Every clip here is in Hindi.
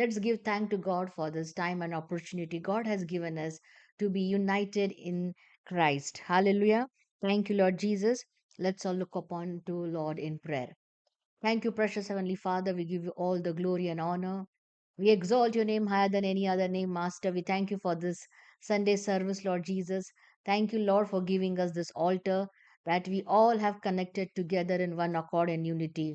Let's give thank to God for this time and opportunity God has given us to be united in Christ. Hallelujah. Thank you, Lord Jesus. Let's all look upon to Lord in prayer. Thank you, precious Heavenly Father. We give you all the glory and honor. We exalt your name higher than any other name, Master. We thank you for this Sunday service, Lord Jesus. Thank you, Lord, for giving us this altar that we all have connected together in one accord and unity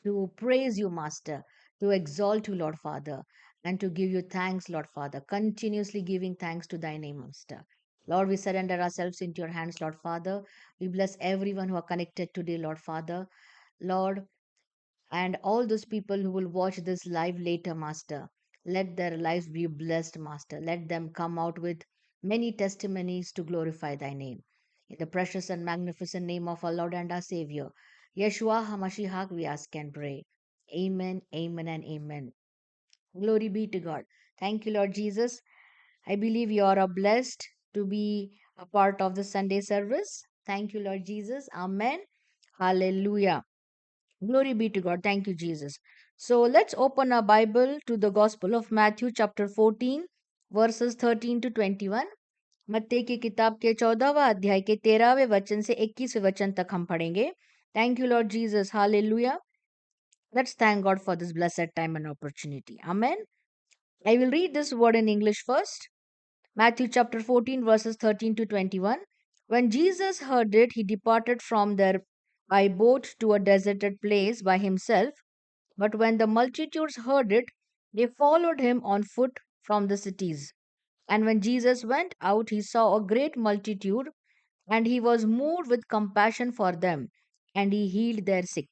to praise you, Master, to exalt you, Lord Father, and to give you thanks, Lord Father, continuously giving thanks to thy name, Master. Lord, we surrender ourselves into your hands, Lord Father. We bless everyone who are connected today, Lord Father. Lord, and all those people who will watch this live later, Master, let their lives be blessed, Master. Let them come out with many testimonies to glorify thy name. In the precious and magnificent name of our Lord and our Savior, Yeshua HaMashiach, we ask and pray. Amen, amen, and amen. Glory be to God. Thank you, Lord Jesus. I believe you are blessed to be a part of the Sunday service. Thank you, Lord Jesus. Amen. Hallelujah. Glory be to God. Thank you, Jesus. So let's open our Bible to the Gospel of Matthew, chapter 14, verses 13 to 21. मत्ती की किताब के 14वां अध्याय के 13वें वचन से 21वें वचन तक हम पढ़ेंगे. Thank you, Lord Jesus. Hallelujah. Let's thank God for this blessed time and opportunity. Amen. I will read this word in English first. Matthew chapter 14, verses 13 to 21. When Jesus heard it, he departed from there by boat to a deserted place by himself. But when the multitudes heard it, they followed him on foot from the cities. And when Jesus went out, he saw a great multitude, and he was moved with compassion for them, and he healed their sick.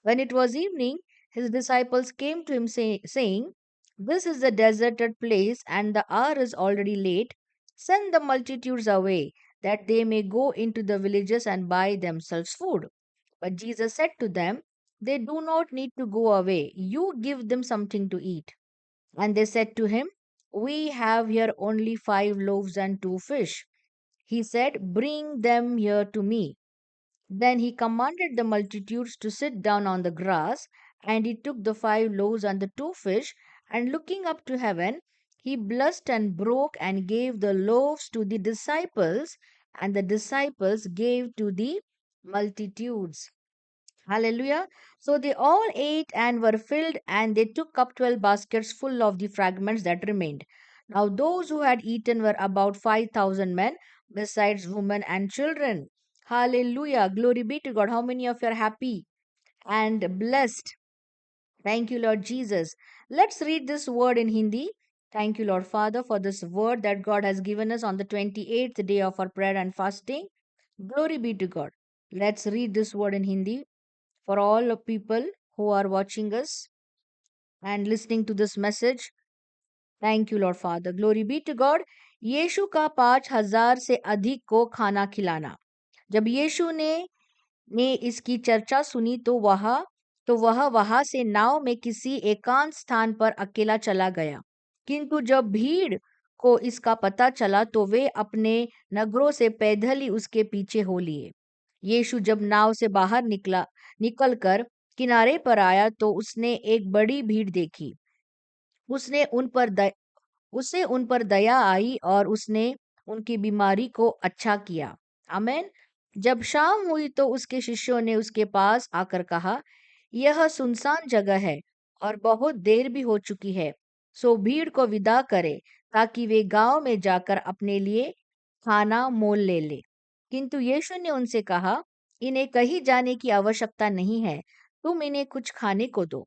When it was evening, his disciples came to him, saying, This is a deserted place, and the hour is already late. Send the multitudes away, that they may go into the villages and buy themselves food. But Jesus said to them, They do not need to go away. You give them something to eat. And they said to him, We have here only 5 loaves and 2 fish. He said, Bring them here to me. Then he commanded the multitudes to sit down on the grass, and he took the 5 loaves and the 2 fish, and looking up to heaven, he blessed and broke and gave the loaves to the disciples, and the disciples gave to the multitudes. Hallelujah. So they all ate and were filled, and they took up 12 baskets full of the fragments that remained. Now, those who had eaten were about 5,000 men, besides women and children. Hallelujah. Glory be to God. How many of you are happy and blessed? Thank you, Lord Jesus. Let's read this word in Hindi. Thank you, Lord Father, for this word that God has given us on the 28th day of our prayer and fasting. Glory be to God. Let's read this word in Hindi for all of people who are watching us and listening to this message. Thank you, Lord Father. Glory be to God. यीशु का 5,000 से अधिक को खाना खिलाना. जब यीशु ने इसकी चर्चा सुनी तो वह वहां से नाव में किसी एकांत स्थान पर अकेला चला गया. किंतु जब भीड़ को इसका पता चला तो वे अपने नगरों से पैदल ही उसके पीछे हो लिए. यीशु जब नाव से बाहर निकलकर किनारे पर आया तो उसने एक बड़ी भीड़ देखी. उसने उन पर द, उसे उन पर दया आई और उसने उनकी बीमारी को अच्छा किया. आमेन. जब शाम हुई तो उसके शिष्यों ने उसके पास आकर कहा, यह सुनसान जगह है और बहुत देर भी हो चुकी है, सो भीड़ को विदा करे ताकि वे गांव में जाकर अपने लिए खाना मोल ले ले. किंतु यीशु ने उनसे कहा, इन्हें कहीं जाने की आवश्यकता नहीं है, तुम इन्हें कुछ खाने को दो.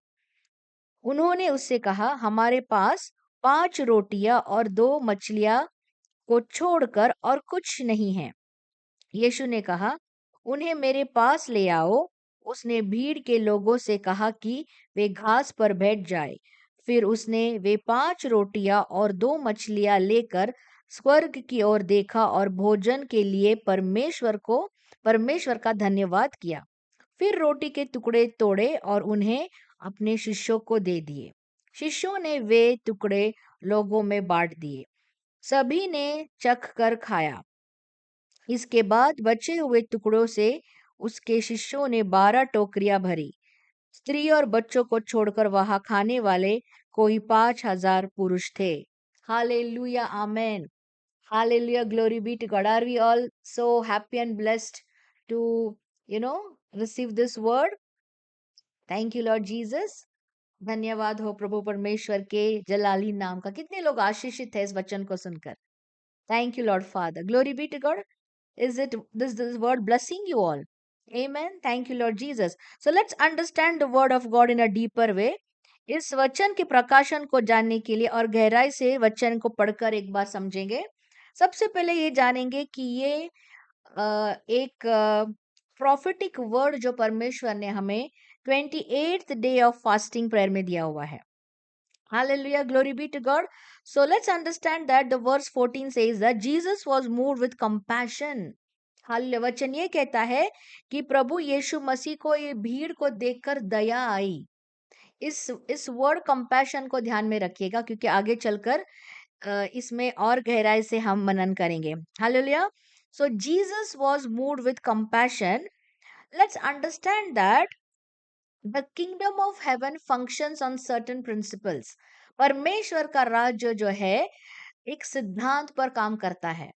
उन्होंने उससे कहा, हमारे पास 5 रोटियां और 2 मछलियां को छोड़कर और कुछ नहीं है. यीशु ने कहा, उन्हें मेरे पास ले आओ. उसने भीड़ के लोगों से कहा कि वे घास पर बैठ जाए. फिर उसने वे 5 रोटियां और 2 मछलियां लेकर स्वर्ग की ओर देखा और भोजन के लिए परमेश्वर का धन्यवाद किया. फिर रोटी के टुकड़े तोड़े और उन्हें अपने शिष्यों को दे दिए. शिष्यों ने वे टुकड़े लोगों में बांट दिए. सभी ने चख कर खाया. इसके बाद बचे हुए टुकड़ों से उसके शिष्यों ने 12 टोकरियां भरी. स्त्री और बच्चों को छोड़कर वहां खाने वाले कोई 5,000 पुरुष थे। Hallelujah, amen. Hallelujah, glory be to God. Are we all so happy and blessed to, receive this word? Thank you, Lord Jesus. धन्यवाद हो प्रभु परमेश्वर के जलाली नाम का। कितने लोग आशीषित है इस वचन को सुनकर? Thank you, Lord Father. Glory be to God. Is it this word blessing you all? Amen. Thank you, Lord Jesus. So let's understand the word of God in a deeper way. इस वचन के प्रकाशन को जानने के लिए और गहराई से वचन को पढ़कर एक बार समझेंगे। सबसे पहले ये जानेंगे कि ये एक प्रोफेटिक वर्ड जो परमेश्वर ने हमें 28th day of fasting prayer में दिया हुआ है। Hallelujah, glory be to God. So let's understand that the verse 14 says that Jesus was moved with compassion. Hallelujah, वचन ये कहता है कि प्रभु यीशु मसीह को ये भीड़ को देखकर दया आई। इस वर्ड कंपैशन को ध्यान में रखिएगा क्योंकि आगे चलकर इसमें और गहराई से हम मनन करेंगे। Hallelujah. So Jesus was moved with compassion. Let's understand that the kingdom of haven functions on certain principles. परमेश्वर का राज्य जो है एक सिद्धांत पर काम करता है।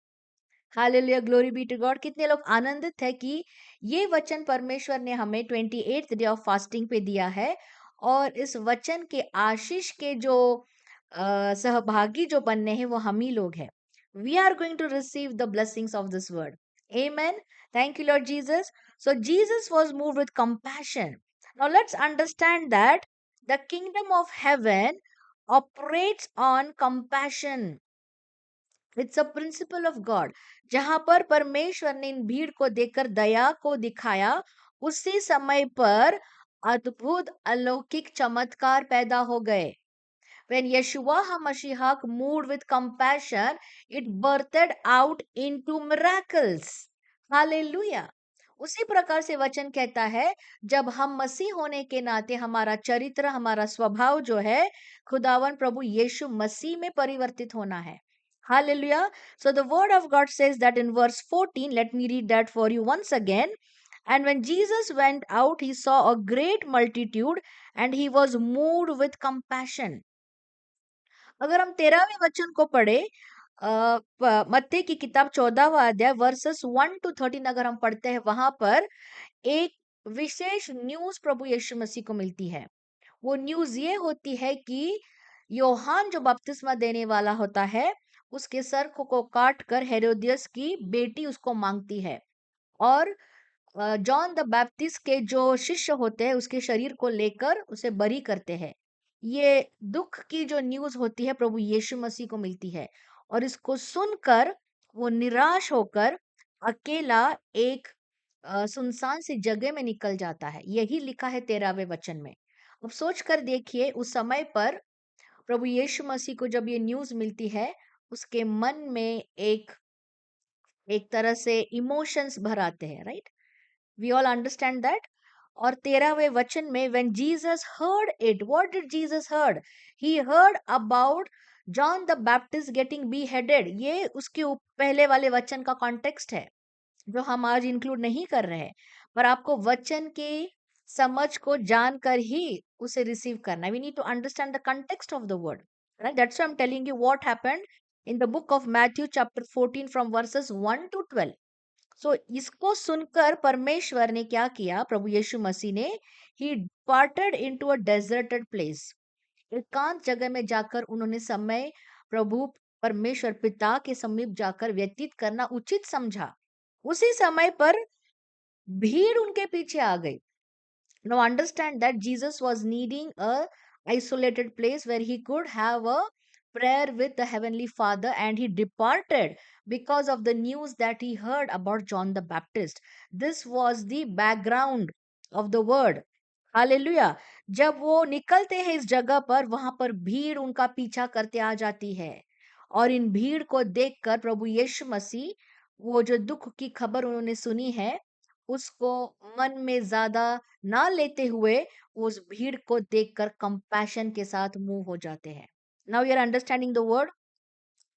Hallelujah, glory be to God. कितने लोग आनंदित है कि ये वचन परमेश्वर ने हमें 28th डे ऑफ फास्टिंग पे दिया है और इस वचन के आशीष के जो सहभागी जो बनने हैं वो हम ही लोग हैं। We are going to receive the blessings of this word. Amen. Thank you Lord Jesus. So Jesus was moved with compassion. Now let's understand that the kingdom of heaven operates on compassion. It's a principle of God. जहां पर परमेश्वर ने इन भीड़ को देखकर दया को दिखाया, उसी समय पर अद्भुत अलौकिक चमत्कार पैदा हो गए। When Yeshua HaMashiach moved with compassion, it birthed out into miracles. Hallelujah. उसी प्रकार से वचन कहता है, जब हम मसीह होने के नाते हमारा चरित्र, हमारा स्वभाव जो है खुदावन प्रभु यीशु मसीह में परिवर्तित होना है। Hallelujah. So the word of God says that in verse 14, let me read that for you once again. And when Jesus went out, he saw a great multitude and he was moved with compassion. अगर हम 13वें वचन को पढ़े, मत्ती की किताब 14वां अध्याय वर्सेस 1 to 13 अगर हम पढ़ते हैं, वहां पर एक विशेष न्यूज प्रभु यीशु मसीह को मिलती है। वो न्यूज ये होती है कि योहान जो बपतिस्मा देने वाला होता है, उसके सर को काट कर हेरोदियस की बेटी उसको मांगती है और जॉन द बैप्टिस्ट के जो शिष्य होते हैं उसके शरीर को लेकर उसे बरी करते हैं। ये दुख की जो न्यूज होती है प्रभु यीशु मसीह को मिलती है और इसको सुनकर वो निराश होकर अकेला एक सुनसान सी जगह में निकल जाता है। यही लिखा है 13वें वचन में। अब सोच कर देखिए, उस समय पर प्रभु यीशु मसीह को जब ये न्यूज मिलती है, उसके मन में एक एक तरह से इमोशंस भर आते हैं, right? We all understand that. और 13वें वचन में when Jesus heard it, what did Jesus heard? He heard about John the Baptist getting beheaded. ये उसके पहले वाले वचन का कॉन्टेक्स्ट है जो हम आज इंक्लूड नहीं कर रहे हैं, पर आपको वचन की समझ को जानकर ही उसे रिसीव करना है। We need to understand the context of the word. Right? That's why I'm telling you what happened in the book of Matthew chapter 14 from verses 1 to 12. सो इसको सुनकर परमेश्वर ने क्या किया, प्रभु यीशु मसीह ने ही departed into a deserted place. एकांत जगह में जाकर उन्होंने समय प्रभु परमेश्वर पिता के समीप जाकर व्यतीत करना उचित समझा। उसी समय पर भीड़ उनके पीछे आ गई। Now understand that Jesus was needing a isolated place where he could have a prayer with the heavenly Father, and he departed because of the news that he heard about John the Baptist. This was the background of the word. Hallelujah. जब वो निकलते हैं इस जगह पर, वहां पर भीड़ उनका पीछा करते आ जाती है और इन भीड़ को देखकर प्रभु यीशु मसीह, वो जो दुख की खबर उन्होंने सुनी है उसको मन में ज्यादा ना लेते हुए उस भीड़ को देखकर कंपैशन के साथ मूव हो जाते हैं। Now you are understanding the word.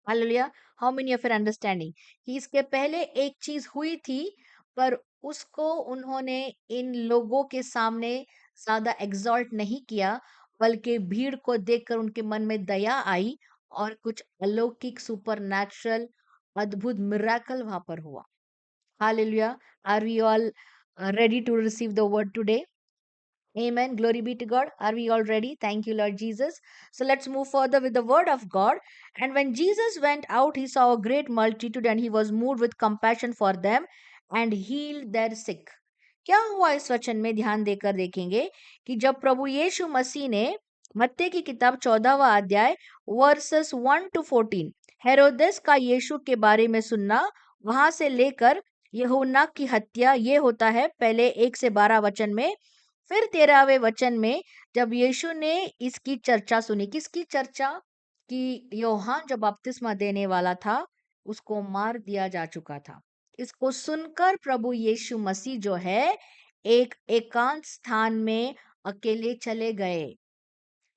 Hallelujah. How many of you are understanding कि इसके पहले एक चीज हुई थी, पर उसको उन्होंने इन लोगों के सामने ज्यादा एग्जॉल्ट नहीं किया, बल्कि भीड़ को देखकर उनके मन में दया आई और कुछ अलौकिक सुपरनैचुरल अद्भुत मिराकल वहां पर हुआ. Hallelujah. Are we all ready to receive the word today? Amen. Glory be to God. Are we all ready? Thank you, Lord Jesus. So let's move further with the word of God. And when Jesus went out, he saw a great multitude and he was moved with compassion for them and healed their sick. क्या हुआ इस वचन में ध्यान देकर देखेंगे कि जब प्रभु यीशु मसीह ने मत्ती की किताब 14वां अध्याय वर्सेस 1 to 14 हेरोदेस का यीशु के बारे में सुनना, वहां से लेकर यूहन्ना की हत्या, ये होता है पहले 1 से 12 वचन में. फिर 13वें वचन में जब यीशु ने इसकी चर्चा सुनी, किसकी चर्चा? कि योहान जो बपतिस्मा देने वाला था उसको मार दिया जा चुका था. इसको सुनकर प्रभु यीशु मसीह जो है एक एकांत स्थान में अकेले चले गए.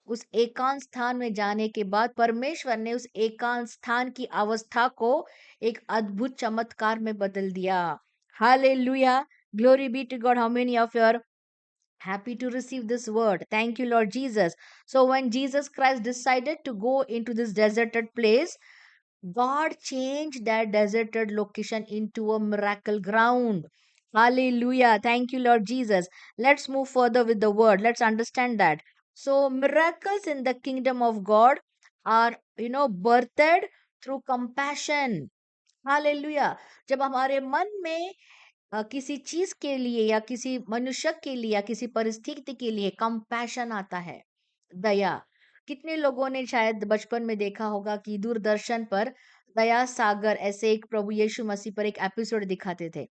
उस एकांत स्थान में जाने के बाद परमेश्वर ने उस एकांत स्थान की अवस्था को एक अद्भुत चमत्कार में बदल दिया. Hallelujah. Glory be to God. How many of you are happy to receive this word? Thank you, Lord Jesus. So, when Jesus Christ decided to go into this deserted place, God changed that deserted location into a miracle ground. Hallelujah. Thank you, Lord Jesus. Let's move further with the word. Let's understand that. So, miracles in the kingdom of God are, birthed through compassion. Hallelujah. जब हमारे मन में किसी चीज के लिए या किसी मनुष्य के लिए या किसी परिस्थिति के लिए कंपैशन आता है, दया. कितने लोगों ने शायद बचपन में देखा होगा कि दूरदर्शन पर दया सागर ऐसे एक प्रभु यीशु मसीह पर एक एपिसोड दिखाते थे.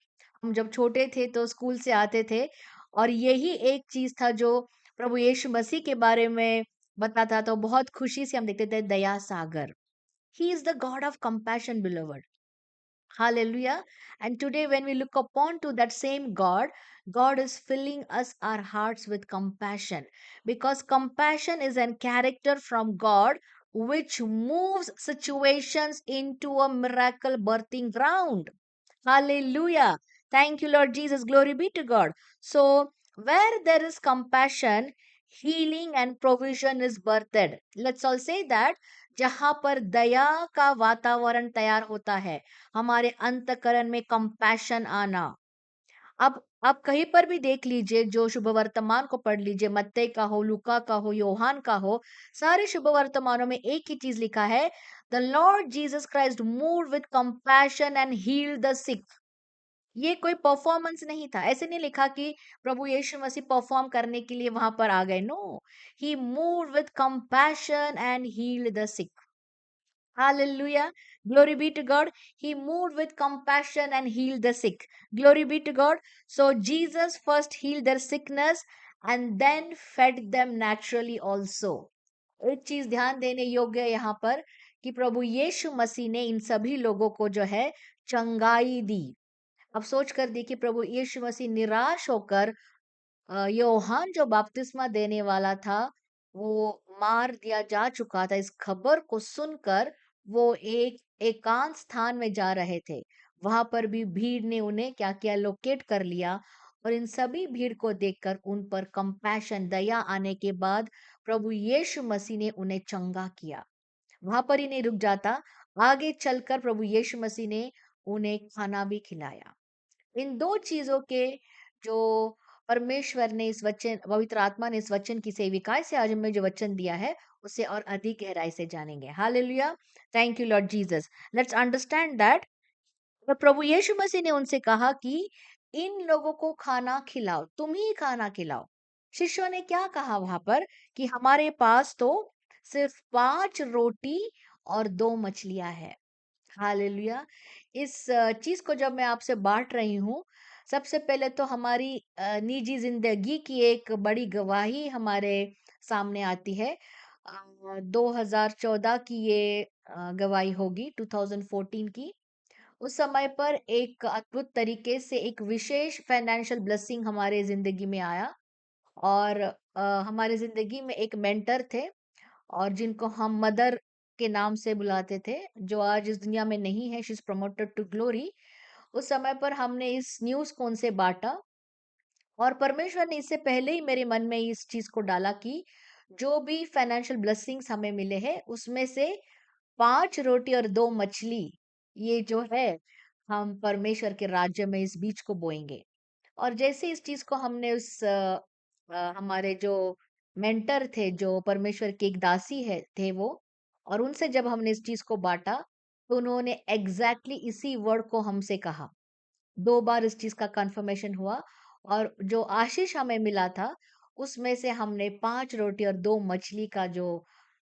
हम जब छोटे थे तो स्कूल से आते थे और यही एक चीज था जो प्रभु यीशु मसीह के बारे में बताता, तो बहुत खुशी से हम देखते थे दया सागर. He is the God of compassion, beloved. Hallelujah. And today, when we look upon to that same God, God is filling us our hearts with compassion, because compassion is a character from God which moves situations into a miracle birthing ground. Hallelujah. Thank you, Lord Jesus. Glory be to God. So, where there is compassion, healing and provision is birthed. Let's all say that. जहां पर दया का वातावरण तैयार होता है, हमारे अंतकरण में कंपैशन आना. अब आप कहीं पर भी देख लीजिए, जो शुभ वर्तमान को पढ़ लीजिए, मत्ती का हो, लूका का हो, योहान का हो, सारे शुभ वर्तमानों में एक ही चीज लिखा है, the Lord Jesus Christ moved with compassion and healed the sick. ये कोई परफॉर्मेंस नहीं था. ऐसे नहीं लिखा कि प्रभु यीशु मसीह परफॉर्म करने के लिए वहां पर आ गए. No, he moved with compassion and healed the sick. Hallelujah. Glory be to God. He moved with compassion and healed the sick. Glory be to God. So Jesus first healed their sickness and then fed them naturally also. एक चीज ध्यान देने योग्य है यहाँ पर कि प्रभु यीशु मसीह ने इन सभी लोगों को जो है चंगाई दी. अब सोच कर देखिए, प्रभु यीशु मसीह निराश होकर योहान जो बपतिस्मा देने वाला था वो मार दिया जा चुका था, इस खबर को सुनकर वो एक एकांत स्थान में जा रहे थे. वहां पर भी भीड़ ने उन्हें क्या किया, लोकेट कर लिया. और इन सभी भीड़ को देखकर उन पर कंपैशन, दया आने के बाद प्रभु यीशु मसीह ने उन्हें चंगा किया. वहां पर ही नहीं रुक जाता, आगे चलकर प्रभु यीशु मसीह ने उन्हें खाना भी खिलाया. इन दो चीजों के जो परमेश्वर ने इस वचन, पवित्र आत्मा ने इस वचन की सेविकाई से आज हमें जो वचन दिया है उसे और अधिक गहराई से जानेंगे. Hallelujah. Thank you Lord Jesus. Let's understand that. प्रभु यीशु मसीह ने उनसे कहा कि इन लोगों को खाना खिलाओ, तुम ही खाना खिलाओ. शिष्यों ने क्या कहा वहां पर कि हमारे पास तो सिर्फ 5 रोटी और 2 मछलियां है. हालेलुया. इस चीज को जब मैं आपसे बांट रही हूँ, सबसे पहले तो हमारी निजी जिंदगी की एक बड़ी गवाही हमारे सामने आती है. 2014 की ये गवाही होगी, 2014 की. उस समय पर एक अद्भुत तरीके से एक विशेष फाइनेंशियल ब्लेसिंग हमारे जिंदगी में आया. और हमारे जिंदगी में एक मेंटर थे और जिनको हम मदर के नाम से बुलाते थे, जो आज इस दुनिया में नहीं है. She is promoted to glory. उस समय पर हमने इस न्यूज को उनसे बांटा और परमेश्वर ने इससे पहले ही मेरे मन में इस चीज को डाला कि जो भी फाइनेंशियल ब्लेसिंग्स हमें मिले हैं उसमें से 5 रोटी और 2 मछली, ये जो है हम परमेश्वर के राज्य में इस बीज को बोएंगे। और जैसे इस चीज को हमने हमारे जो मेंटर थे, जो परमेश्वर की एक दासी है थे वो, और उनसे जब हमने इस चीज को बांटा, तो उन्होंने एग्जैक्टली इसी वर्ड को हमसे कहा। 2 बार इस चीज का कंफर्मेशन हुआ, और जो आशीष हमें मिला था उसमें से हमने 5 रोटी और 2 मछली का जो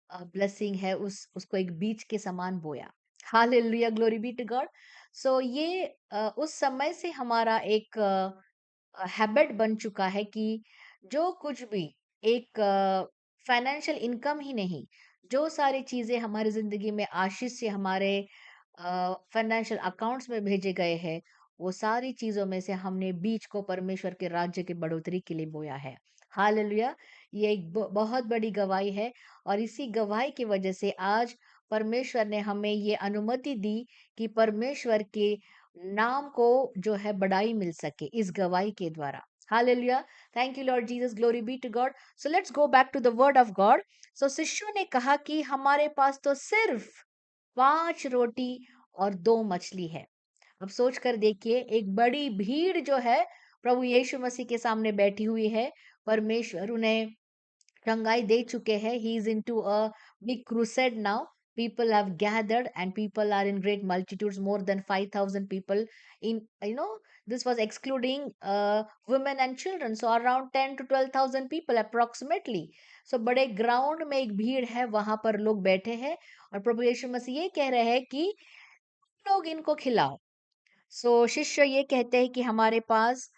ब्लेसिंग है उसको एक बीज के समान बोया। Hallelujah, glory be to God. So ये उस समय से हमारा एक हैबिट बन चुका है कि जो कुछ भी एक फाइनेंशियल इनकम ही नहीं, जो सारी चीजें हमारी जिंदगी में आशीष से हमारे फाइनेंशियल अकाउंट्स में भेजे गए हैं, वो सारी चीजों में से हमने बीज को परमेश्वर के राज्य की बढ़ोतरी के लिए बोया है। हालेलुया। ये एक बहुत बड़ी गवाही है, और इसी गवाही की वजह से आज परमेश्वर ने हमें ये अनुमति दी कि परमेश्वर के नाम को जो है बड़ाई मिल सके इस गवाही के द्वारा। Hallelujah. Thank you Lord Jesus, glory be to God. So let's go back to the word of God. So शिष्यों ने कहा कि हमारे पास तो सिर्फ 5 रोटी और 2 मछली है। अब सोच कर देखिए, एक बड़ी भीड़ जो है प्रभु यीशु मसीह के सामने बैठी हुई है। परमेश्वर उन्हें Shanghai दे चुके हैं. He is into a big crusade now. People have gathered and people are in great multitudes, more than 5,000 people. This was excluding women and children. So around 10 to 12,000 people approximately. So बड़े ग्राउंड में एक भीड़ है, वहां पर लोग बैठे हैं, और प्रभु यीशु मसीह ये कह रहे हैं कि लोग इनको खिलाओ। सो शिष्य ये कहते हैं कि हमारे पास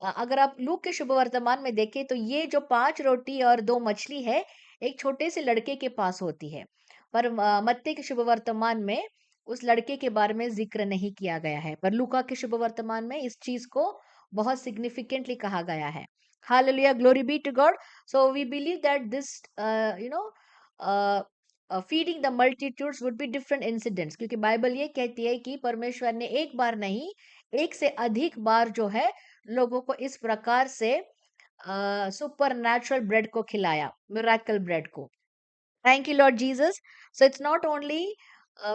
अगर आप लूक के शुभ वर्तमान में देखें तो ये जो 5 रोटी और 2 मछली है, एक छोटे से लड़के के पास होती है। पर मत्ती के शुभ वर्तमान में उस लड़के के बारे में जिक्र नहीं किया गया है, पर लूका के शुभ वर्तमान में इस चीज को बहुत सिग्निफिकेंटली कहा गया है। Hallelujah, glory be to God. So we believe that this you know feeding the multitudes would be different incidents, क्योंकि बाइबल ये कहती है कि परमेश्वर ने एक बार नहीं, एक से अधिक बार जो है लोगों को इस प्रकार से सुपर नेचुरल ब्रेड को खिलाया, मिराकल ब्रेड को। Thank you, Lord Jesus. So it's not only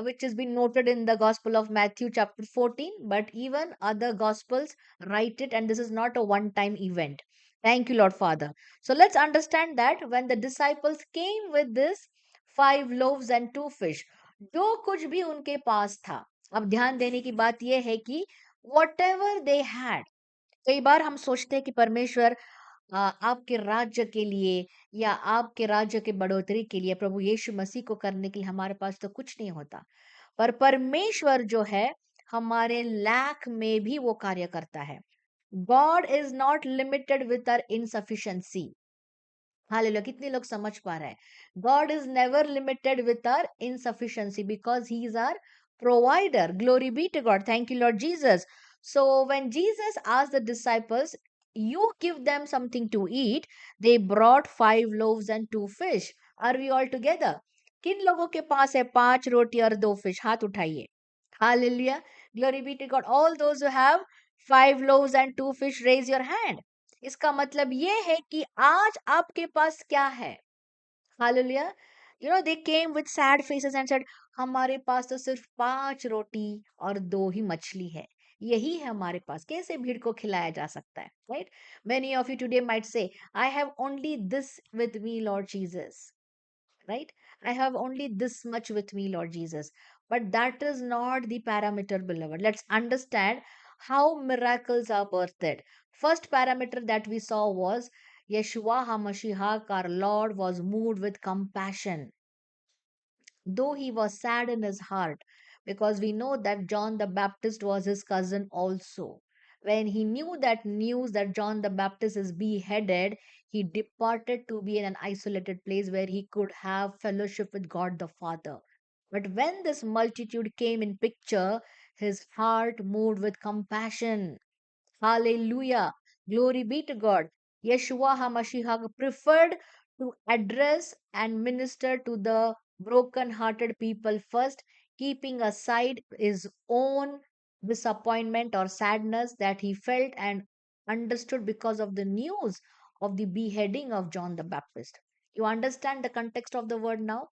which has been noted in the Gospel of Matthew, chapter 14, but even other Gospels write it, and this is not a one time event. Thank you, Lord Father. So let's understand that when the disciples came with this 5 loaves and 2 fish, जो कुछ भी उनके पास था, अब ध्यान देने की बात यह है कि whatever they had, कई बार हम सोचते हैं कि परमेश्वर आपके राज्य के लिए या आपके राज्य के बढ़ोतरी के लिए, प्रभु यीशु मसीह को करने के लिए हमारे पास तो कुछ नहीं होता। पर परमेश्वर जो है हमारे लैक में भी वो कार्य करता है। God is not limited with our insufficiency. Hallelujah, कितने लोग समझ पा रहे हैं? God is never limited with our insufficiency because he is our provider. Glory be to God. Thank you Lord Jesus. So when Jesus asked the disciples, you give them something to eat, they brought 5 loaves and 2 fish. Are we all together? किन लोगों के पास है 5 रोटी और 2 फिश? हाथ उठाइए। Hallelujah. Glory be to God. All those who have 5 loaves and 2 fish, raise your hand. इसका मतलब ये है कि आज आपके पास क्या है? Hallelujah. They came with sad faces and said, हमारे पास तो सिर्फ 5 रोटी और 2 ही मछली है। यही है हमारे पास, कैसे भीड़ को खिलाया जा सकता है? Right? Many of you today might say, I have only this with me, Lord Jesus. Right? I have only this much with me, Lord Jesus. But that is not the parameter, beloved. Let's understand how miracles are birthed. First parameter that we saw was Yeshua HaMashiach, our Lord, was moved with compassion, though he was sad in his heart, because we know that John the Baptist was his cousin also. When he knew that news that John the Baptist is beheaded, he departed to be in an isolated place where he could have fellowship with God the Father. But when this multitude came in picture, his heart moved with compassion. Hallelujah. Glory be to God. Yeshua HaMashiach preferred to address and minister to the broken-hearted people first, keeping aside his own disappointment or sadness that he felt, and understood because of the news of the beheading of John the Baptist. You understand the context of the word now?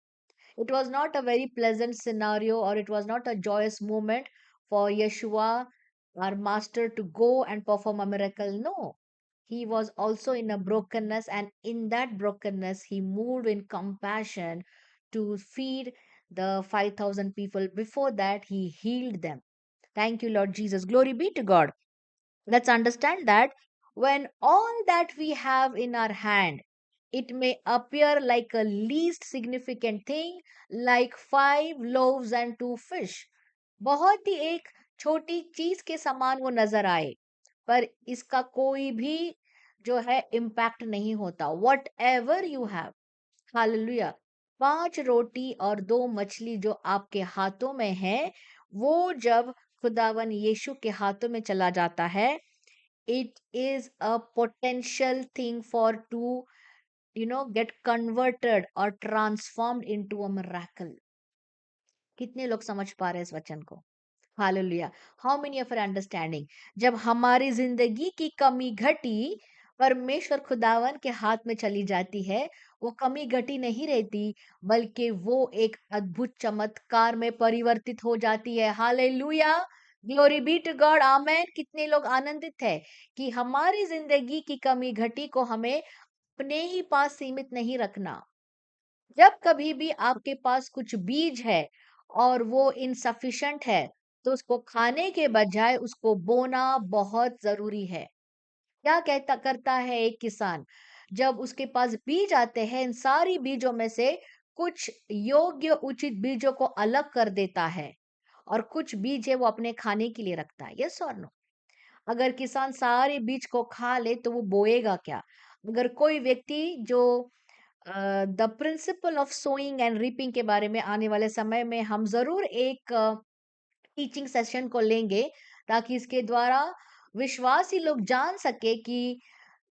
It was not a very pleasant scenario, or it was not a joyous moment for Yeshua, our master, to go and perform a miracle. No. He was also in a brokenness, and in that brokenness, he moved in compassion to feed the 5,000 people. Before that, he healed them. Thank you, Lord Jesus. Glory be to God. Let's understand that when all that we have in our hand, it may appear like a least significant thing, like 5 loaves and 2 fish. बहुत ही एक छोटी चीज के समान वो नजर आए, पर इसका कोई भी जो है इम्पैक्ट नहीं होता. What ever you have, hallelujah, 5 रोटी और 2 मछली जो आपके हाथों में है, वो जब खुदावन यीशु के हाथों में चला जाता है, it is a potential thing for to get converted or transformed into a miracle. कितने लोग समझ पा रहे हैं इस वचन को? Hallelujah. How many of are understanding? जब हमारी जिंदगी की कमी घटी परमेश्वर खुदावन के हाथ में चली जाती है, वो कमी घटी नहीं रहती, बल्कि वो एक अद्भुत चमत्कार में परिवर्तित हो जाती है. Hallelujah. Glory be to God. Amen. कितने लोग आनंदित है कि हमारी जिंदगी की कमी घटी को हमें अपने ही पास सीमित नहीं रखना. जब कभी भी आपके पास कुछ बीज है और वो इनसफिशिएंट है, तो उसको खाने के बजाय उसको बोना बहुत जरूरी है. क्या कहता करता है एक किसान? जब उसके पास बीज आते हैं, इन सारी बीजों में से कुछ योग्य उचित बीजों को अलग कर देता है, और कुछ बीज है वो अपने खाने के लिए रखता है. यस और नो? अगर किसान सारे बीज को खा ले तो वो बोएगा क्या? अगर कोई व्यक्ति जो the principle of sowing and reaping के बारे में आने वाले समय में हम जरूर एक टीचिंग सेशन को लेंगे, ताकि इसके द्वारा विश्वासी लोग जान सके कि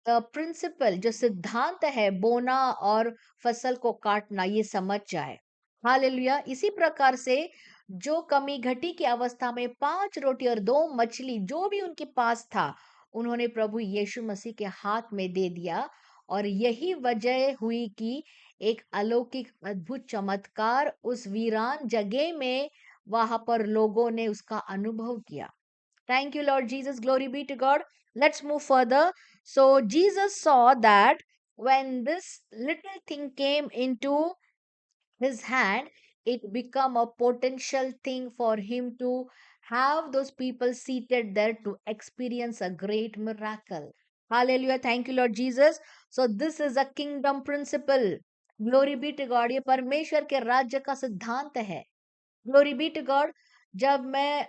प्रिंसिपल जो सिद्धांत है बोना और फसल को काटना, ये समझ जाए. हालेलुया. इसी प्रकार से जो कमी घटी की अवस्था में 5 रोटी और 2 मछली जो भी उनके पास था, उन्होंने प्रभु यीशु मसीह के हाथ में दे दिया, और यही वजह हुई कि एक अलौकिक अद्भुत चमत्कार उस वीरान जगह में वहां पर लोगों ने उसका अनुभव किया. Thank you, Lord Jesus. Glory be to God. Let's move further. So, Jesus saw that when this little thing came into his hand, it become a potential thing for him to have those people seated there to experience a great miracle. Hallelujah. Thank you, Lord Jesus. So, this is a kingdom principle. Glory be to God. ये परमेश्वर के राज्य का सिद्धांत है. Glory be to God. जब मैं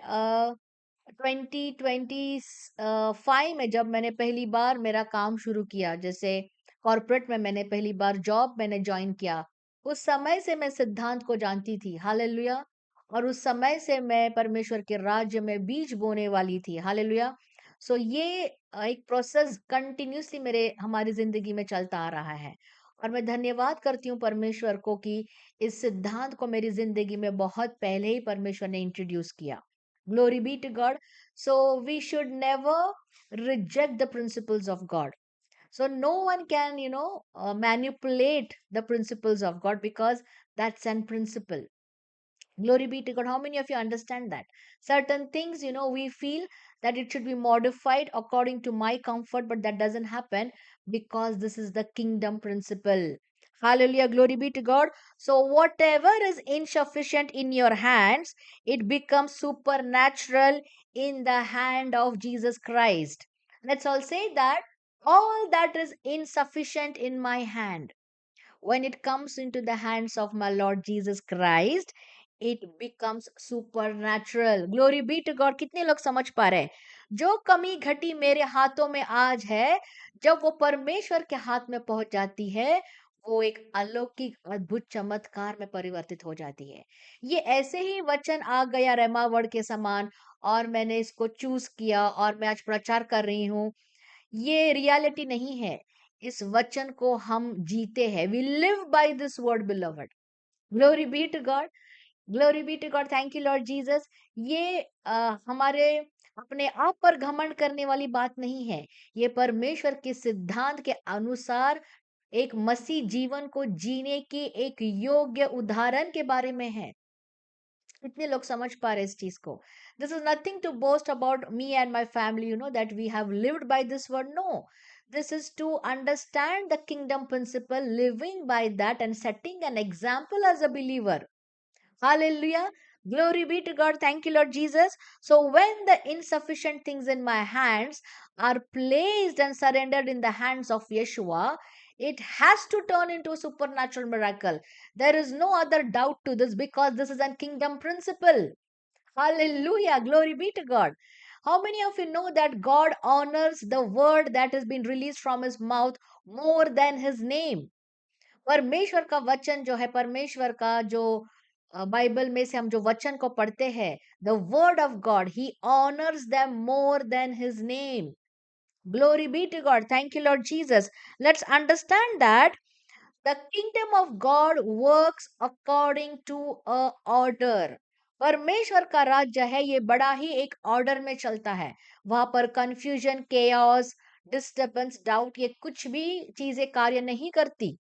2025 में जब मैंने पहली बार मेरा काम शुरू किया, जैसे कॉर्पोरेट में मैंने पहली बार जॉब मैंने ज्वाइन किया, उस समय से मैं सिद्धांत को जानती थी. हालेलुया. और उस समय से मैं परमेश्वर के राज्य में बीज बोने वाली थी. हालेलुया. सो ये एक प्रोसेस कंटिन्यूसली मेरे हमारी जिंदगी में चलता आ रहा है, और मैं धन्यवाद करती हूँ परमेश्वर को कि इस सिद्धांत को मेरी जिंदगी में बहुत पहले ही परमेश्वर ने इंट्रोड्यूस किया. Glory be to God. So we should never reject the principles of God. So no one can, manipulate the principles of God, because that's an principle. Glory be to God. How many of you understand that? Certain things, we feel that it should be modified according to my comfort, but that doesn't happen, because this is the kingdom principle. Hallelujah. Glory be to God. So, whatever is insufficient in your hands, it becomes supernatural in the hand of Jesus Christ. Let's all say that all that is insufficient in my hand, when it comes into the hands of my Lord Jesus Christ, it becomes supernatural. Glory be to God. कितने लोग समझ पा रहे हैं? जो कमी घटी मेरे हाथों में आज है, जब वो परमेश्वर के हाथ में पहुंच जाती है, वो एक अलौकिक अद्भुत चमत्कार में परिवर्तित हो जाती है. ये ऐसे ही वचन आ गया रेमा वर्ड के समान, और मैंने इसको चूज किया और मैं आज प्रचार कर रही हूँ. ये रियलिटी नहीं है. इस वचन को हम जीते हैं. We live by this word, beloved. Glory be to God. Glory be to God, thank you Lord Jesus. ये हमारे अपने आप पर घमंड करने वाली बात नहीं है। ये परमेश्वर के सिद्धांत के अनुसार एक मसीह जीवन को जीने की एक योग्य उदाहरण के बारे में है। कितने लोग समझ पा रहे हैं इस चीज को? This is nothing to boast about me and my family, you know, that we have lived by this word. No, this is to understand the kingdom principle, living by that and setting an example as a believer. Hallelujah. Glory be to God. Thank you, Lord Jesus. So, when the insufficient things in my hands are placed and surrendered in the hands of Yeshua, it has to turn into a supernatural miracle. There is no other doubt to this because this is a kingdom principle. Hallelujah. Glory be to God. How many of you know that God honors the word that has been released from his mouth more than his name? परमेश्वर का वचन जो है, परमेश्वर का जो बाइबल में से हम जो वचन को पढ़ते हैं, the word of God, he honours them more than his name. Glory be to God, thank you Lord Jesus. Let's understand that the kingdom of God works according to a order. परमेश्वर का राज्य है, ये बड़ा ही एक ऑर्डर में चलता है। वहां पर कंफ्यूजन, केओस, डिस्टर्बेंस, डाउट, ये कुछ भी चीजें कार्य नहीं करती।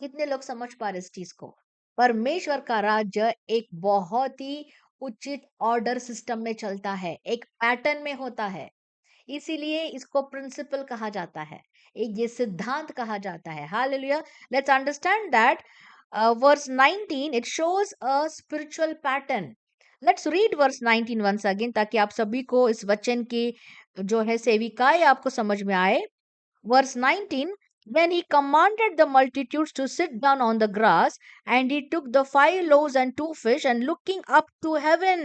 कितने लोग समझ पा रहे इस चीज को? परमेश्वर का राज्य एक बहुत ही उचित ऑर्डर सिस्टम में चलता है, एक पैटर्न में होता है। इसीलिए इसको प्रिंसिपल कहा जाता है, एक ये सिद्धांत कहा जाता है। Hallelujah. Let's understand that verse 19 it shows a spiritual pattern. Let's read verse 19 once again, ताकि आप सभी को इस वचन की जो है सेविकाएं आपको समझ में आए। Verse 19, when he commanded the multitudes to sit down on the grass, and he took the 5 loaves and 2 fish, and looking up to heaven,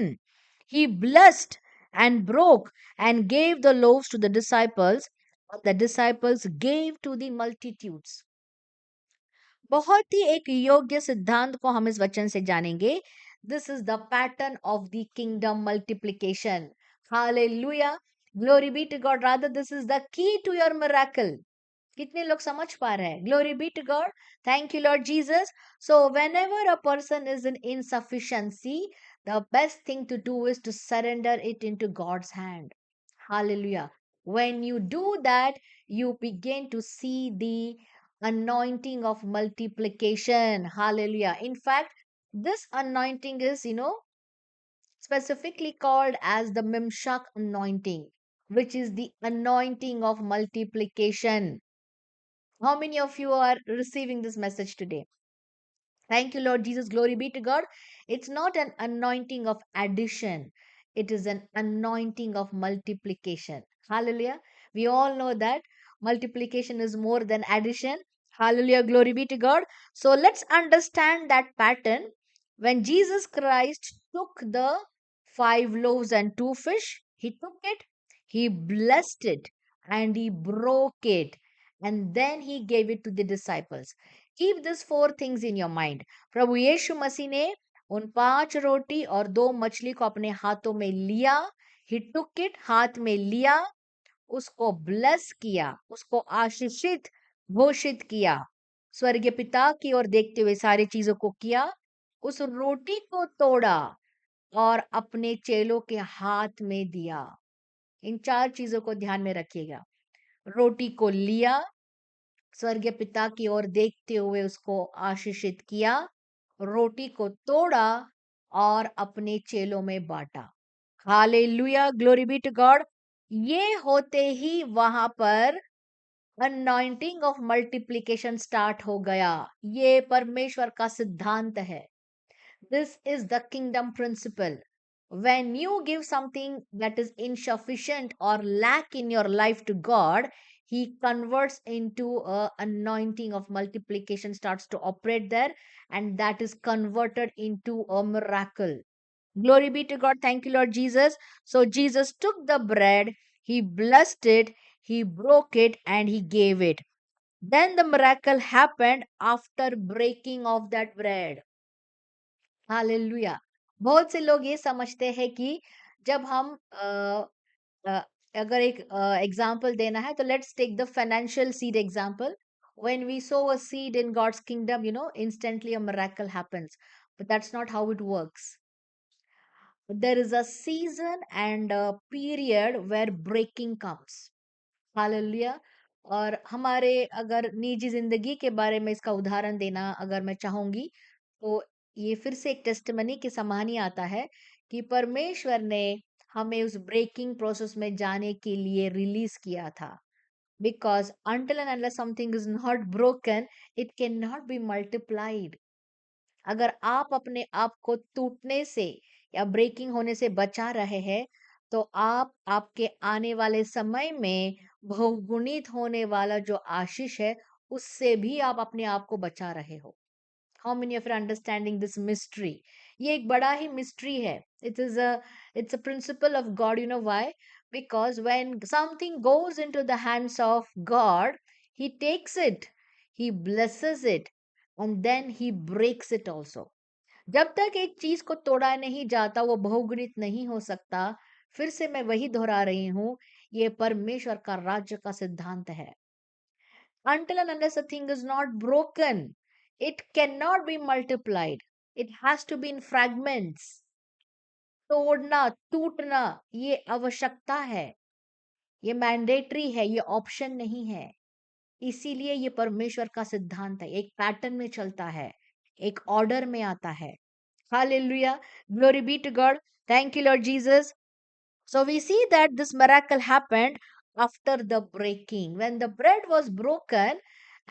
he blessed and broke and gave the loaves to the disciples, and the disciples gave to the multitudes. बहुत ही एक योग्य सिद्धांत को हम इस वचन से जानेंगे। This is the pattern of the kingdom multiplication. Hallelujah. Glory be to God. Rather this is the key to your miracle. कितने लोग समझ पा रहे हैं? Glory be to God, thank you Lord Jesus. So whenever a person is in insufficiency, the best thing to do is to surrender it into God's hand. Hallelujah. When you do that, you begin to see the anointing of multiplication. Hallelujah. In fact, this anointing is, specifically called as the Mimshak anointing, which is the anointing of multiplication. How many of you are receiving this message today? Thank you, Lord Jesus. Glory be to God. It's not an anointing of addition, it is an anointing of multiplication. Hallelujah. We all know that multiplication is more than addition. Hallelujah. Glory be to God. So let's understand that pattern. When Jesus Christ took the 5 loaves and 2 fish, he took it, he blessed it, and he broke it, and then he gave it to the disciples. Keep these 4 things in your mind. प्रभु यीशु मसीह ने उन 5 रोटी और 2 मछली को अपने हाथों में लिया। ही टुक इट, हाथ में लिया, उसको ब्लेस किया, उसको आशीषित घोषित किया, स्वर्गीय पिता की ओर देखते हुए सारी चीजों को किया, उस रोटी को तोड़ा और अपने चेलों के हाथ में दिया। इन 4 चीजों को ध्यान में रखिएगा। रोटी को लिया, स्वर्गीय पिता की ओर देखते हुए उसको आशीषित किया, रोटी को तोड़ा और अपने चेलों में बांटा। Hallelujah, glory be to God. ये होते ही वहां पर अनॉइंटिंग ऑफ मल्टीप्लिकेशन स्टार्ट हो गया। ये परमेश्वर का सिद्धांत है। This is the kingdom principle. When you give something that is insufficient or lack in your life to God, He converts into a anointing of multiplication starts to operate there, and that is converted into a miracle. Glory be to God. Thank you, Lord Jesus. So Jesus took the bread, He blessed it, He broke it, and He gave it. Then the miracle happened after breaking of that bread. Hallelujah. बहुत से लोग ये समझते हैं कि जब हम अ, अगर एक एग्जांपल देना है तो let's take the financial seed example. When we sow a seed in God's kingdom, instantly a miracle happens. But that's not how it works. There is a season and a period where breaking comes. Hallelujah. और हमारे अगर निजी जिंदगी के बारे में इसका उदाहरण देना अगर मैं चाहूंगी, तो ये फिर से एक टेस्टिमनी के समान ही आता है कि परमेश्वर ने हमें उस ब्रेकिंग प्रोसेस में जाने के लिए रिलीज किया था। Because until and unless something is not broken, it cannot be multiplied. अगर आप अपने आप को टूटने से या ब्रेकिंग होने से बचा रहे हैं, तो आप आपके आने वाले समय में बहुगुणित होने वाला जो आशीष है, उससे भी आप अपने आप को बचा रहे हो। How many of you understanding this mystery? ये एक बड़ा ही मिस्ट्री है। It's a principle of God. You know why? Because when something goes into the hands of God, he takes it, he blesses it, and then he breaks it also. जब तक एक चीज को तोड़ा नहीं जाता, वो बहुगुणित नहीं हो सकता। फिर से मैं वही दोहरा रही हूं, ये परमेश्वर का राज्य का सिद्धांत है। Until and unless a thing is not broken, it cannot be multiplied. It has to be in fragments. तोड़ना, टूटना, ये आवश्यकता है, ये मैंडेटरी है, ये ऑप्शन नहीं है। इसीलिए ये परमेश्वर का सिद्धांत है, एक पैटर्न में चलता है, एक ऑर्डर में आता है। Hallelujah, glory be to God. Thank you Lord Jesus. So we see that this miracle happened after the breaking. When the bread was broken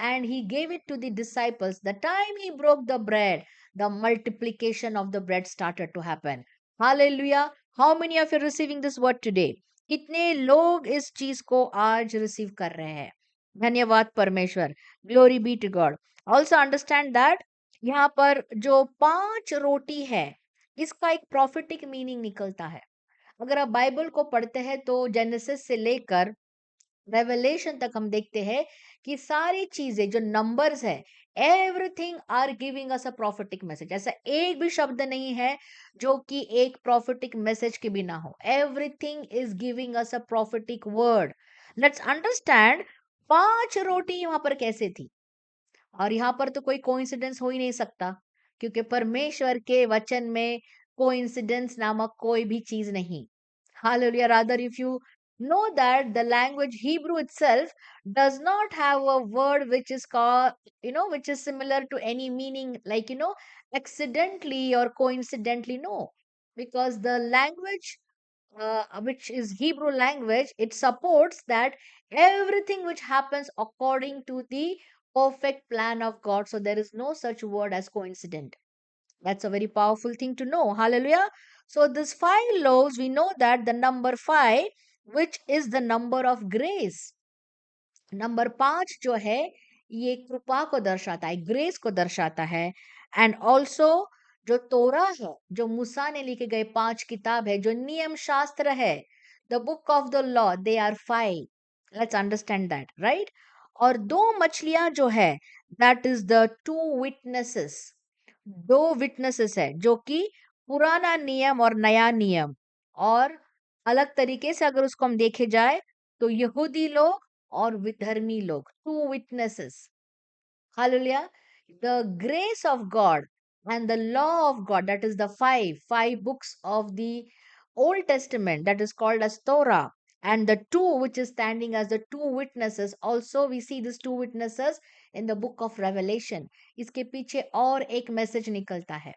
and he gave it to the disciples, the time he broke the bread, the multiplication of the bread started to happen. Hallelujah. How many of you are receiving this word today? कितने लोग इस चीज को आज रिसीव कर रहे हैं? धन्यवाद परमेश्वर। Glory be to God. Also understand that यहाँ पर जो 5 रोटी है, इसका एक प्रॉफिटिक मीनिंग निकलता है। अगर आप बाइबल को पढ़ते हैं तो जेनेसिस से लेकर रेवलेशन तक हम देखते हैं कि सारी चीजें जो नंबर्स है, everything are giving us a prophetic message. ऐसा एक भी शब्द नहीं है जो कि एक प्रॉफिटिक मैसेज के बिना हो। Everything is giving us a prophetic word. Let's understand 5 रोटी वहां पर कैसे थी। और यहाँ पर तो कोई कोइंसिडेंस हो ही नहीं सकता, क्योंकि परमेश्वर के वचन में कोइंसिडेंस नामक कोई भी चीज नहीं। Hallelujah. Rather, if you know that the language Hebrew itself does not have a word which is called, which is similar to any meaning, like, accidentally or coincidentally, no. Because the language, which is Hebrew language, it supports that everything which happens according to the perfect plan of God. So there is no such word as coincident. That's a very powerful thing to know. Hallelujah. So, this 5 loaves, we know that the number 5, which is the number of grace. Number 5 जो है, ये कृपा को दर्शाता है, ग्रेस को दर्शाता है। एंड ऑल्सो जो तोरा है, जो मूसा ने लिखे गए 5 किताब है, जो नियम शास्त्र है, the book of the law, they are 5। Let's understand that, right? और 2 मछलियां जो है, that is the 2 witnesses. 2 witnesses है, जो कि पुराना नियम और नया नियम। और अलग तरीके से अगर उसको हम देखे जाए, तो यहूदी लोग और विधर्मी लोग, 2 witnesses. Hallelujah. The grace of God and the law of God, that is the five books of the Old Testament, that is called as Torah. And the 2 which is standing as the 2 witnesses, also we see these 2 witnesses in the book of Revelation. इसके पीछे और एक मैसेज निकलता है।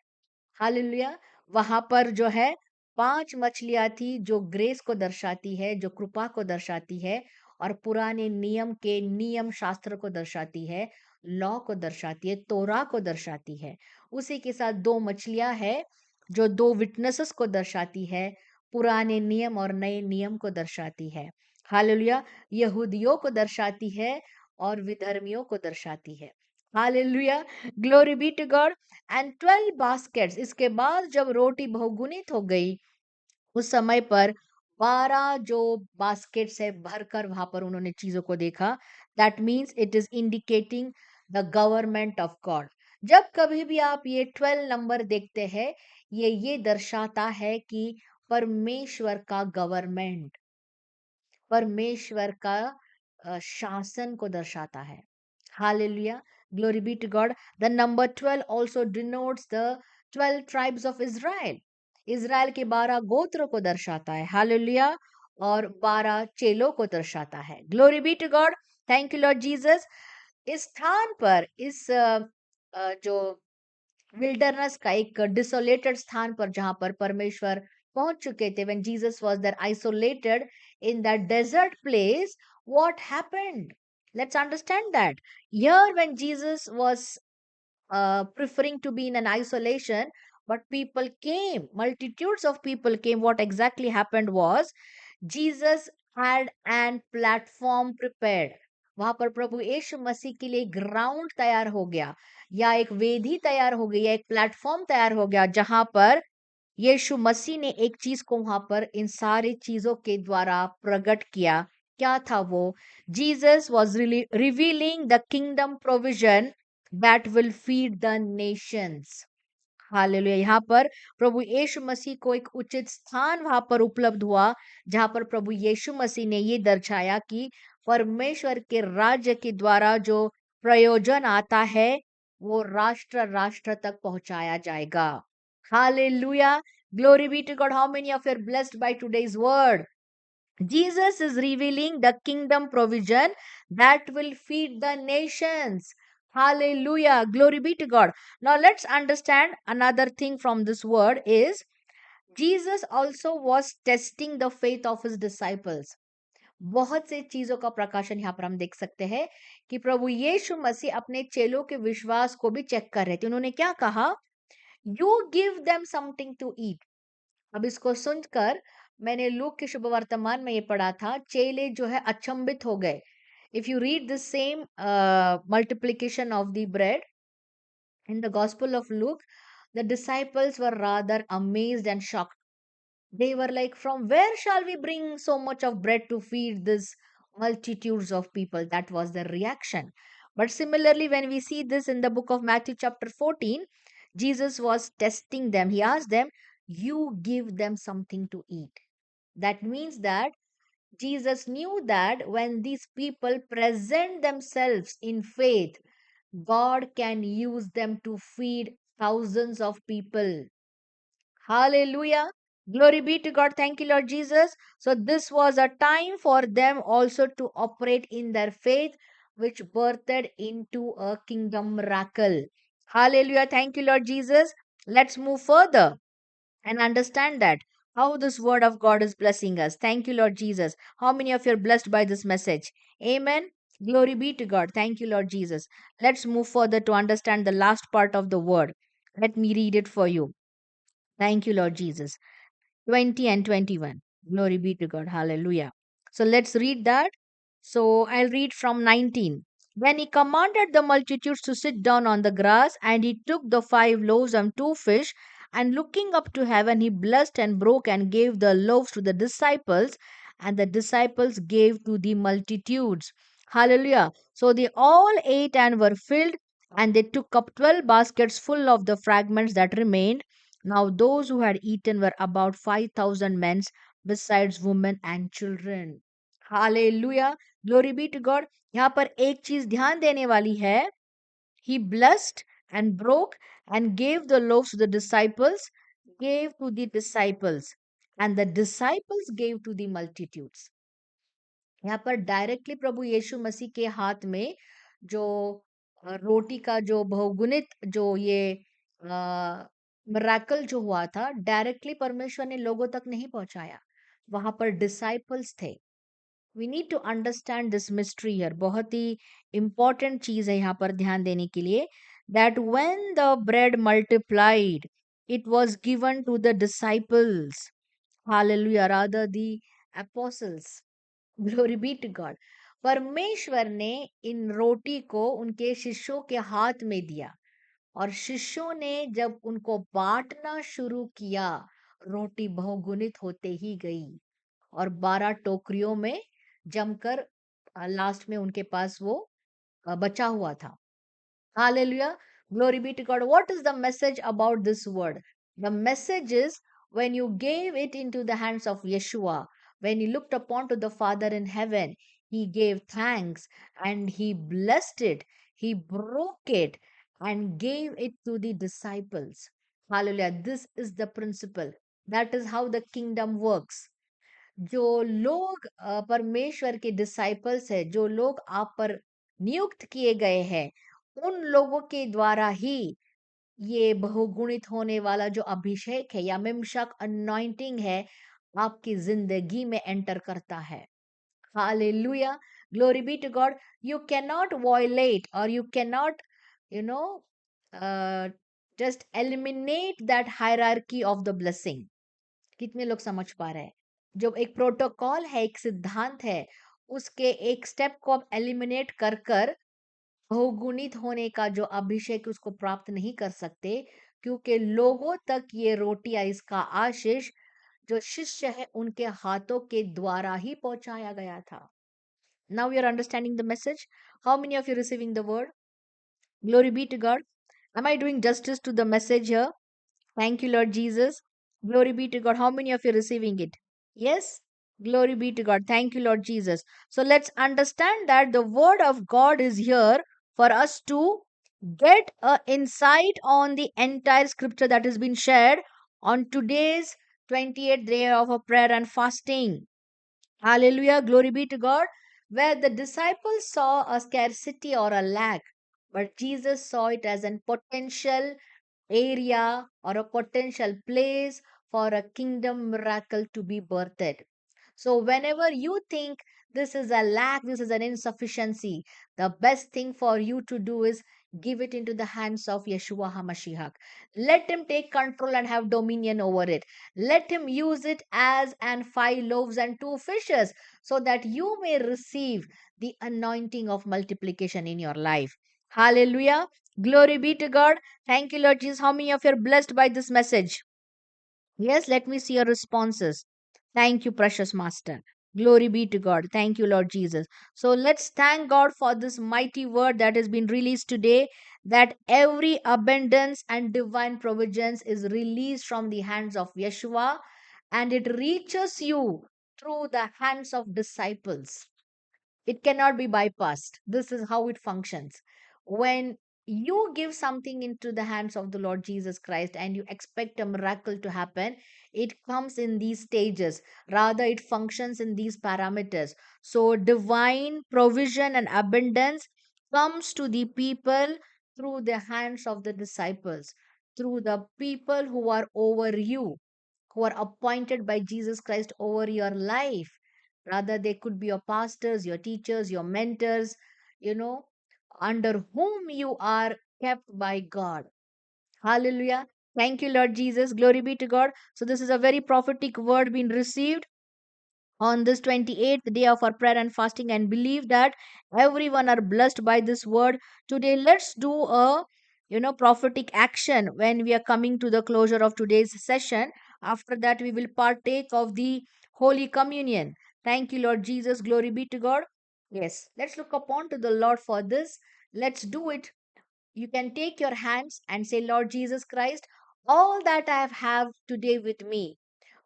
हालेलुया। वहां पर जो है 5 मछलियां थी, जो ग्रेस को दर्शाती है, जो कृपा को दर्शाती है, और पुराने नियम के नियम शास्त्र को दर्शाती है, लॉ को दर्शाती है, तोरा को दर्शाती है। उसी के साथ 2 मछलियां है, जो 2 विटनेसेस को दर्शाती है, पुराने नियम और नए नियम को दर्शाती है। हालेलुया। यहूदियों को दर्शाती है और विधर्मियों को दर्शाती है। Hallelujah. Glory be to God. And 12 baskets, इसके बाद जब रोटी बहुगुणित हो गई, उस समय पर 12 जो बास्केट्स है भरकर वहां पर उन्होंने चीजों को देखा। That means it is indicating the government of God. जब कभी भी आप ये 12 नंबर देखते हैं, ये दर्शाता है कि परमेश्वर का गवर्नमेंट, परमेश्वर का शासन को दर्शाता है। Hallelujah. Glory be to God. The number 12 also denotes the 12 tribes of Israel. Israel के 12 गोत्रों को दर्शाता है. हालेलुया. और 12 चेलों को दर्शाता है. Glory be to God. Thank you Lord Jesus. इस स्थान पर जो विल्डरनेस का एक डिसोलेटेड स्थान पर जहां पर परमेश्वर पहुंच चुके थे, when Jesus was there isolated in that desert place, what happened? Let's understand that. Here, when Jesus was preferring to be in an isolation, but people came, multitudes of people came. What exactly happened was Jesus had an platform prepared. वहां पर प्रभु यीशु मसीह के लिए ग्राउंड तैयार हो गया, या एक वेदी तैयार हो गई, या एक प्लेटफॉर्म तैयार हो गया, जहां पर यीशु मसीह ने एक चीज को वहां पर इन सारी चीजों के द्वारा प्रकट किया. क्या था वो? Jesus was revealing the kingdom provision that will feed the Nations. Hallelujah. यहाँ पर प्रभु यीशु मसीह को एक उचित स्थान वहां पर उपलब्ध हुआ, जहां पर प्रभु यीशु मसीह ने ये दर्शाया कि परमेश्वर के राज्य के द्वारा जो प्रयोजन आता है, वो राष्ट्र राष्ट्र तक पहुंचाया जाएगा. Hallelujah. Glory be to God. How many of you are blessed by today's word? Jesus is revealing the kingdom provision that will feed the nations. Hallelujah. Glory be to God. Now let's understand another thing from this word is Jesus also was testing the faith of his disciples. बहुत से चीजों का प्रकाशन यहाँ पर हम देख सकते हैं कि प्रभु यीशु मसीह अपने चेलों के विश्वास को भी चेक कर रहे थे. उन्होंने क्या कहा? You give them something to eat. अब इसको सुनकर मैंने लूक के शुभ वर्तमान में ये पढ़ा था, चेले जो है अचंभित हो गए. If you read the same multiplication of the bread in the gospel of look, the disciples were rather amazed and shocked. They were like, from where shall we bring so much of bread to feed this multitudes of people? That was their reaction. But similarly, when we see this in the book of Matthew, chapter 14, Jesus was testing them. He asked them, you give them something to eat. That means that Jesus knew that when these people present themselves in faith, God can use them to feed thousands of people. Hallelujah. Glory be to God. Thank you, Lord Jesus. So, this was a time for them also to operate in their faith, which birthed into a kingdom miracle. Hallelujah. Thank you, Lord Jesus. Let's move further and understand that how this word of God is blessing us. Thank you, Lord Jesus. How many of you are blessed by this message? Amen. Glory be to God. Thank you, Lord Jesus. Let's move further to understand the last part of the word. Let me read it for you. Thank you, Lord Jesus. 20 and 21. Glory be to God. Hallelujah. So let's read that. So I'll read from 19. When he commanded the multitudes to sit down on the grass, and he took the 5 loaves and 2 fish, and looking up to heaven, he blessed and broke and gave the loaves to the disciples, and the disciples gave to the multitudes. Hallelujah. So they all ate and were filled, and they took up 12 baskets full of the fragments that remained. Now those who had eaten were about 5,000 men, besides women and children. Hallelujah. Glory be to God. यहाँ पर एक चीज ध्यान देने वाली है. He blessed and broke and gave the loaves to the disciples, gave to the disciples, and the disciples gave to the multitudes. यहाँ पर डायरेक्टली प्रभु यीशु मसीह के हाथ में जो रोटी का जो बहुगुणित जो ये मिराकल जो हुआ था, डायरेक्टली परमेश्वर ने लोगों तक नहीं पहुंचाया. वहां पर डिसाइपल्स थे. We need to understand this mystery here. बहुत ही इंपॉर्टेंट चीज है यहाँ पर ध्यान देने के लिए. That when the bread multiplied, it was given to the disciples. Hallelujah. Rather the apostles. Glory be to God. परमेश्वर ने इन रोटी को उनके शिष्यों के हाथ में दिया, और शिष्यों ने जब उनको बांटना शुरू किया, रोटी बहुगुणित होते ही गई, और 12 टोकरियों में जमकर लास्ट में उनके पास वो बचा हुआ था. Hallelujah. Glory be to God. What is the message about this word? The message is, when you gave it into the hands of Yeshua, when he looked upon to the Father in heaven, he gave thanks and he blessed it. He broke it and gave it to the disciples. Hallelujah. This is the principle. That is how the kingdom works. जो लोग परमेश्वर के डिसाइपल्स है, जो लोग आप पर नियुक्त किए गए हैं, उन लोगों के द्वारा ही ये बहुगुणित होने वाला जो अभिषेक है या मिमशक अनॉइंटिंग है, आपकी जिंदगी में एंटर करता है. Hallelujah. Glory be to God. You cannot violate or you cannot, you know, uh, just eliminate that hierarchy of the blessing. कितने लोग समझ पा रहे हैं? जो एक प्रोटोकॉल है, एक सिद्धांत है, उसके एक स्टेप को आप एलिमिनेट कर कर बहुगुणित होने का जो अभिषेक उसको प्राप्त नहीं कर सकते, क्योंकि लोगों तक ये रोटी या इसका आशीष जो शिष्य है उनके हाथों के द्वारा ही पहुंचाया गया था. Now you're understanding the message. How many of you receiving the word? Glory be to God. Am I doing justice to the message here? Thank you, Lord Jesus. Glory be to God. How many of you receiving it? Yes? Glory be to God. Thank you, Lord Jesus. So let's understand that the word of God is here for us to get a insight on the entire scripture that has been shared on today's 28th day of a prayer and fasting. Hallelujah. Glory be to God. Where the disciples saw a scarcity or a lack, but Jesus saw it as a potential area or a potential place for a kingdom miracle to be birthed. So, whenever you think this is a lack, this is an insufficiency, the best thing for you to do is give it into the hands of Yeshua HaMashiach. Let him take control and have dominion over it. Let him use it as and 5 loaves and 2 fishes so that you may receive the anointing of multiplication in your life. Hallelujah. Glory be to God. Thank you, Lord Jesus. How many of you are blessed by this message? Yes, let me see your responses. Thank you, precious Master. Glory be to God. Thank you, Lord Jesus. So let's thank God for this mighty word that has been released today, that every abundance and divine provisions is released from the hands of Yeshua and it reaches you through the hands of disciples. It cannot be bypassed. This is how it functions. When you give something into the hands of the Lord Jesus Christ and you expect a miracle to happen, it comes in these stages. Rather, it functions in these parameters. So, divine provision and abundance comes to the people through the hands of the disciples, through the people who are over you, who are appointed by Jesus Christ over your life. Rather, they could be your pastors, your teachers, your mentors, you know, under whom you are kept by God. Hallelujah. Thank you, Lord Jesus. Glory be to God. So, this is a very prophetic word being received on this 28th day of our prayer and fasting, and believe that everyone are blessed by this word today. Let's do a prophetic action when we are coming to the closure of today's session. After that we will partake of the holy communion. Thank you, Lord Jesus. Glory be to God. Yes, let's look upon to the Lord for this. Let's do it. You can take your hands and say, Lord Jesus Christ, all that I have today with me,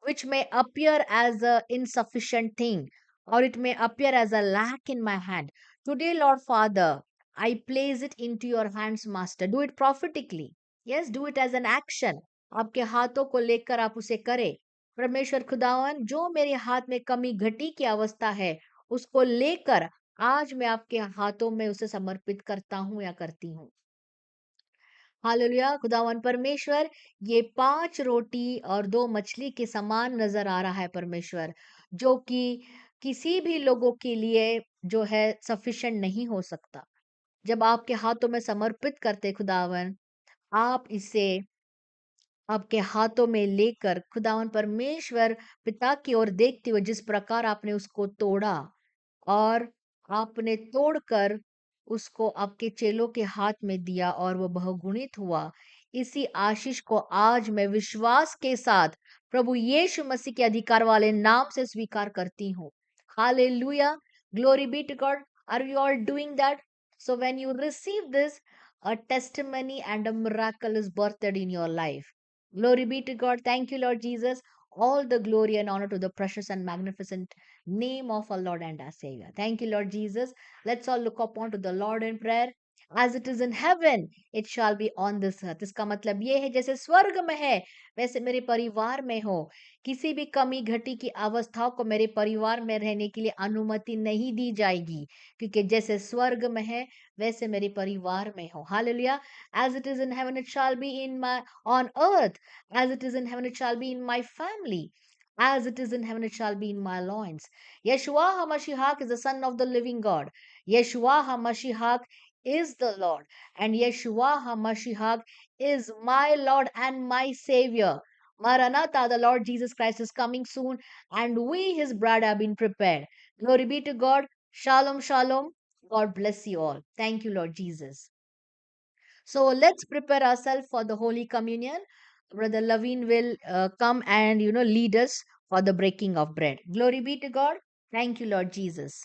which may appear as a insufficient thing, or it may appear as a lack in my hand. Today, Lord Father, I place it into your hands, Master. Do it prophetically. Yes, do it as an action. आपके हाथों को लेकर आप उसे करें. परमेश्वर खुदावन, जो मेरे हाथ में कमी घटी की अवस्था है, उसको लेकर आज मैं आपके हाथों में उसे समर्पित करता हूं या करती हूँ. हालेलुया. खुदावन परमेश्वर, ये 5 रोटी और 2 मछली के समान नजर आ रहा है परमेश्वर, जो कि किसी भी लोगों के लिए जो है सफिशिएंट नहीं हो सकता. जब आपके हाथों में समर्पित करते खुदावन, आप इसे आपके हाथों में लेकर खुदावन परमेश्वर पिता की ओर देखते हुए जिस प्रकार आपने उसको तोड़ा और आपने तोड़कर उसको आपके चेलों के हाथ में दिया और वो बहुगुणित हुआ. इसी आशीष को आज मैं विश्वास के साथ प्रभु यीशु मसीह के अधिकार वाले नाम से स्वीकार करती हूँ. Hallelujah. Glory be to God. Are you all doing that? So when you receive this, a testimony and a miracle is birthed in your life. Glory be to God. Thank you, Lord Jesus. All the glory and honor to the precious and magnificent name of our Lord and our Savior. Thank you, Lord Jesus. Let's all look upon to the Lord in prayer. as it is in heaven, it shall be on this earth. इसका मतलब ये है जैसे स्वर्ग में है वैसे मेरे परिवार में हो। किसी भी कमी घटी की अवस्थाओं को मेरे परिवार में रहने के लिए अनुमति नहीं दी जाएगी, क्योंकि जैसे स्वर्ग में है वैसे मेरे परिवार में हो। Hallelujah. As it is in heaven, it shall be in my on earth. As it is in heaven, it shall be in my family. As it is in heaven, it shall be in my loins. Yeshua HaMashiach is the Son of the living God. Yeshua HaMashiach is the Lord, and Yeshua HaMashiach is my Lord and my Savior. Maranatha, the Lord Jesus Christ is coming soon, and we, his bride, have been prepared. Glory be to God. Shalom, shalom. God bless you all. Thank you, Lord Jesus. So let's prepare ourselves for the Holy Communion. Brother Laveen will come and lead us for the breaking of bread. Glory be to God. Thank you, Lord Jesus.